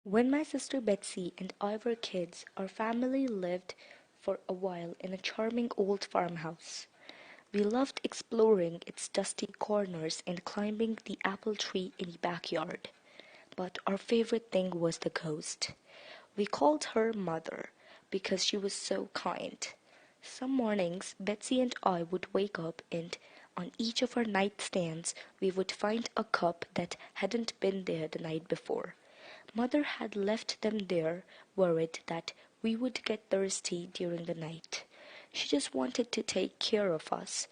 When my sister Betsy and I were kids, our family lived for a while in a charming old farmhouse. We loved exploring its dusty corners and climbing the apple tree in the backyard. But our favorite thing was the ghost. We called her Mother because she was so kind. Some mornings, Betsy and I would wake up and on each of our nightstands we would find a cup that hadn't been there the night before. Mother had left them there, worried that we would get thirsty during the night. She just wanted to take care of us.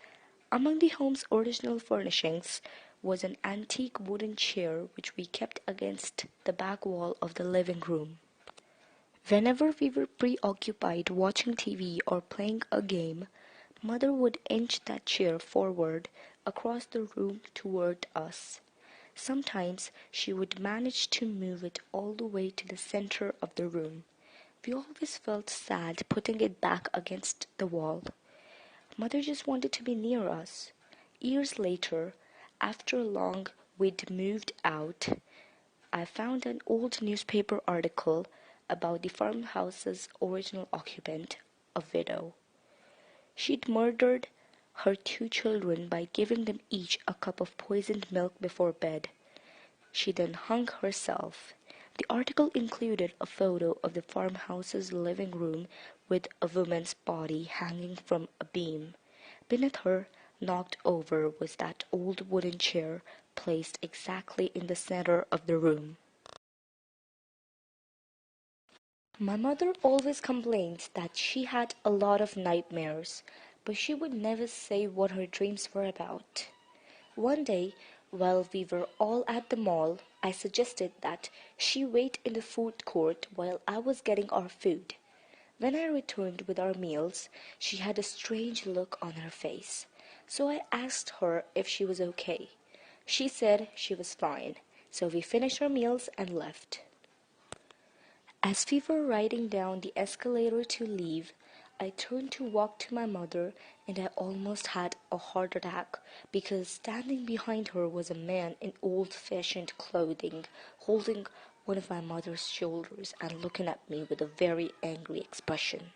Among the home's original furnishings was an antique wooden chair which we kept against the back wall of the living room. Whenever we were preoccupied watching TV or playing a game, Mother would inch that chair forward across the room toward us. Sometimes she would manage to move it all the way to the center of the room. We always felt sad putting it back against the wall. Mother just wanted to be near us. Years later, after long we'd moved out, I found an old newspaper article about the farmhouse's original occupant, a widow. She'd murdered her two children by giving them each a cup of poisoned milk before bed. She then hung herself. The article included a photo of the farmhouse's living room with a woman's body hanging from a beam. Beneath her, knocked over, was that old wooden chair placed exactly in the center of the room. My mother always complained that she had a lot of nightmares, but she would never say what her dreams were about. One day, while we were all at the mall, I suggested that she wait in the food court while I was getting our food. When I returned with our meals, she had a strange look on her face, so I asked her if she was okay. She said she was fine, so we finished our meals and left. As we were riding down the escalator to leave, I turned to walk to my mother and I almost had a heart attack because standing behind her was a man in old-fashioned clothing holding one of my mother's shoulders and looking at me with a very angry expression.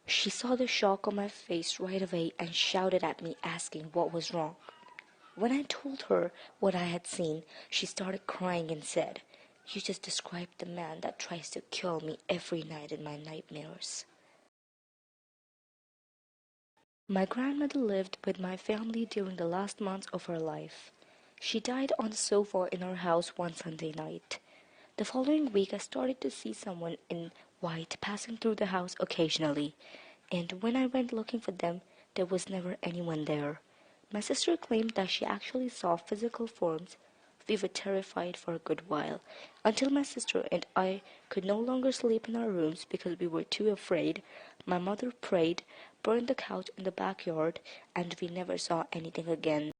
She saw the shock on my face right away and shouted at me asking what was wrong. When I told her what I had seen, she started crying and said, "You just described the man that tries to kill me every night in my nightmares." My grandmother lived with my family during the last months of her life. She died on the sofa in our house one Sunday night. The following week I started to see someone in white passing through the house occasionally, and when I went looking for them, there was never anyone there. My sister claimed that she actually saw physical forms. We were terrified for a good while, until my sister and I could no longer sleep in our rooms because we were too afraid. My mother prayed, burned the couch in the backyard, and we never saw anything again.